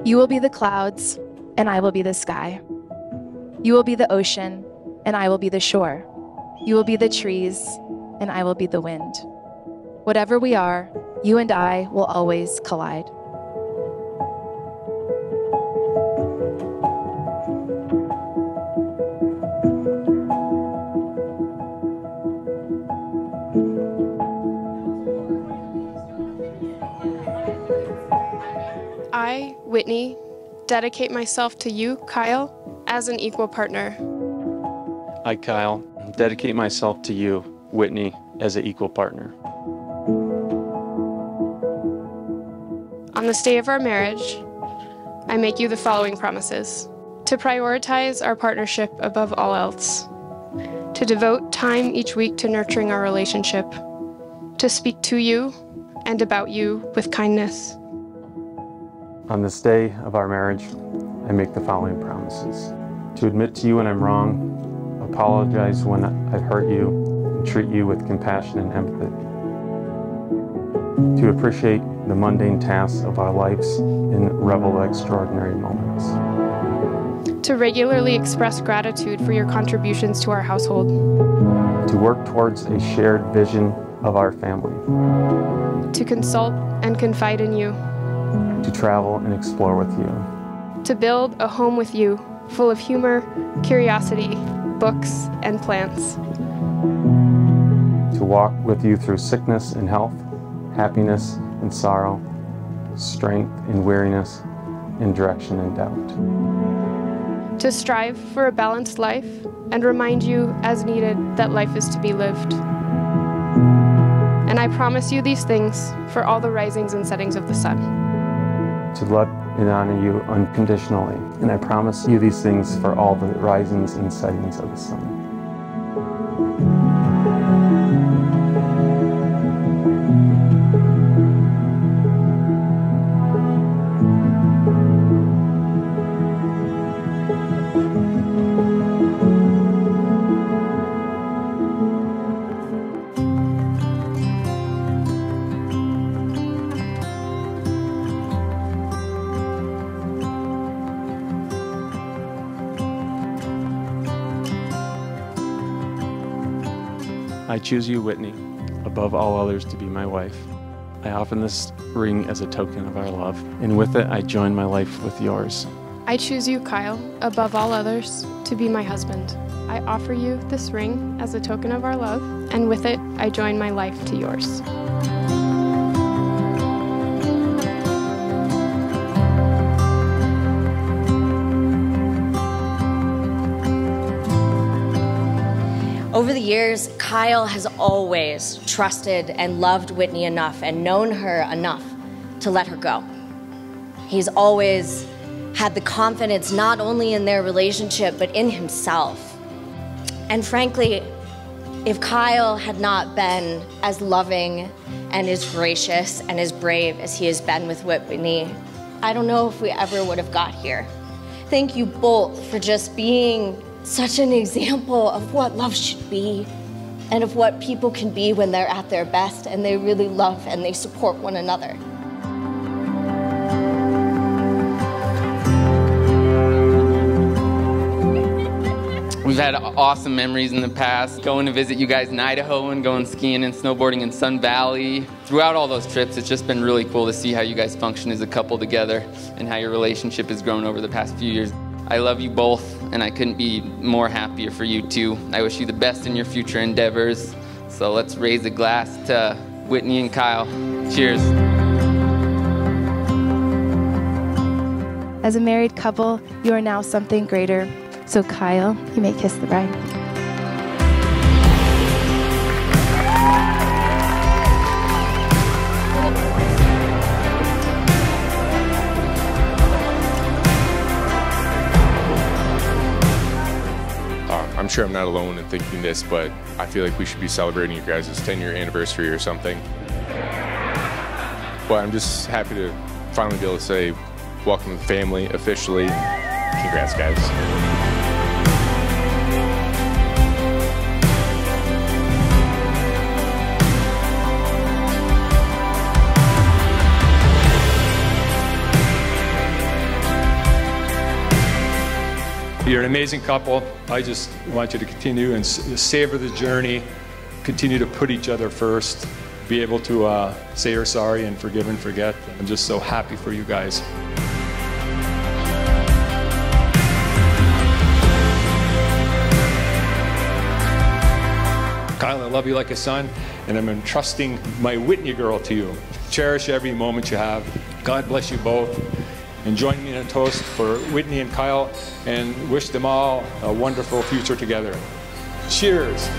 You will be the clouds, and I will be the sky. You will be the ocean, and I will be the shore. You will be the trees, and I will be the wind. Whatever we are, you and I will always collide. I, Whitney, dedicate myself to you, Kyle, as an equal partner. I, Kyle, dedicate myself to you, Whitney, as an equal partner. On this day of our marriage, I make you the following promises: to prioritize our partnership above all else, to devote time each week to nurturing our relationship, to speak to you and about you with kindness. On this day of our marriage, I make the following promises: to admit to you when I'm wrong, apologize when I've hurt you, and treat you with compassion and empathy. To appreciate the mundane tasks of our lives and revel in extraordinary moments. To regularly express gratitude for your contributions to our household. To work towards a shared vision of our family. To consult and confide in you. To travel and explore with you. To build a home with you, full of humor, curiosity, books, and plants. To walk with you through sickness and health, happiness and sorrow, strength and weariness, and direction and doubt. To strive for a balanced life and remind you as needed that life is to be lived. And I promise you these things for all the risings and settings of the sun. To love and honor you unconditionally. And I promise you these things for all the risings and settings of the sun. I choose you, Whitney, above all others to be my wife. I offer this ring as a token of our love, and with it I join my life with yours. I choose you, Kyle, above all others to be my husband. I offer you this ring as a token of our love, and with it I join my life to yours. Over the years, Kyle has always trusted and loved Whitney enough and known her enough to let her go. He's always had the confidence not only in their relationship, but in himself. And frankly, if Kyle had not been as loving and as gracious and as brave as he has been with Whitney, I don't know if we ever would have got here. Thank you both for just being such an example of what love should be and of what people can be when they're at their best and they really love and they support one another. We've had awesome memories in the past, going to visit you guys in Idaho and going skiing and snowboarding in Sun Valley. Throughout all those trips, it's just been really cool to see how you guys function as a couple together and how your relationship has grown over the past few years. I love you both, and I couldn't be more happier for you too. I wish you the best in your future endeavors. So let's raise a glass to Whitney and Kyle. Cheers. As a married couple, you are now something greater. So Kyle, you may kiss the bride. I'm sure I'm not alone in thinking this, but I feel like we should be celebrating you guys' 10-year anniversary or something. But I'm just happy to finally be able to say welcome to the family officially. Congrats, guys. You're an amazing couple. I just want you to continue and savor the journey, continue to put each other first, be able to say you're sorry and forgive and forget. I'm just so happy for you guys. Kyle, I love you like a son, and I'm entrusting my Whitney girl to you. Cherish every moment you have. God bless you both. And join me in a toast for Whitney and Kyle, and wish them all a wonderful future together. Cheers.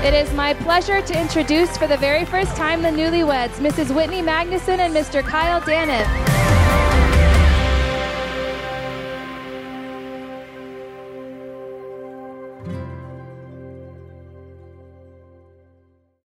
It is my pleasure to introduce for the very first time the newlyweds, Mrs. Whitney Magnuson and Mr. Kyle Daniff.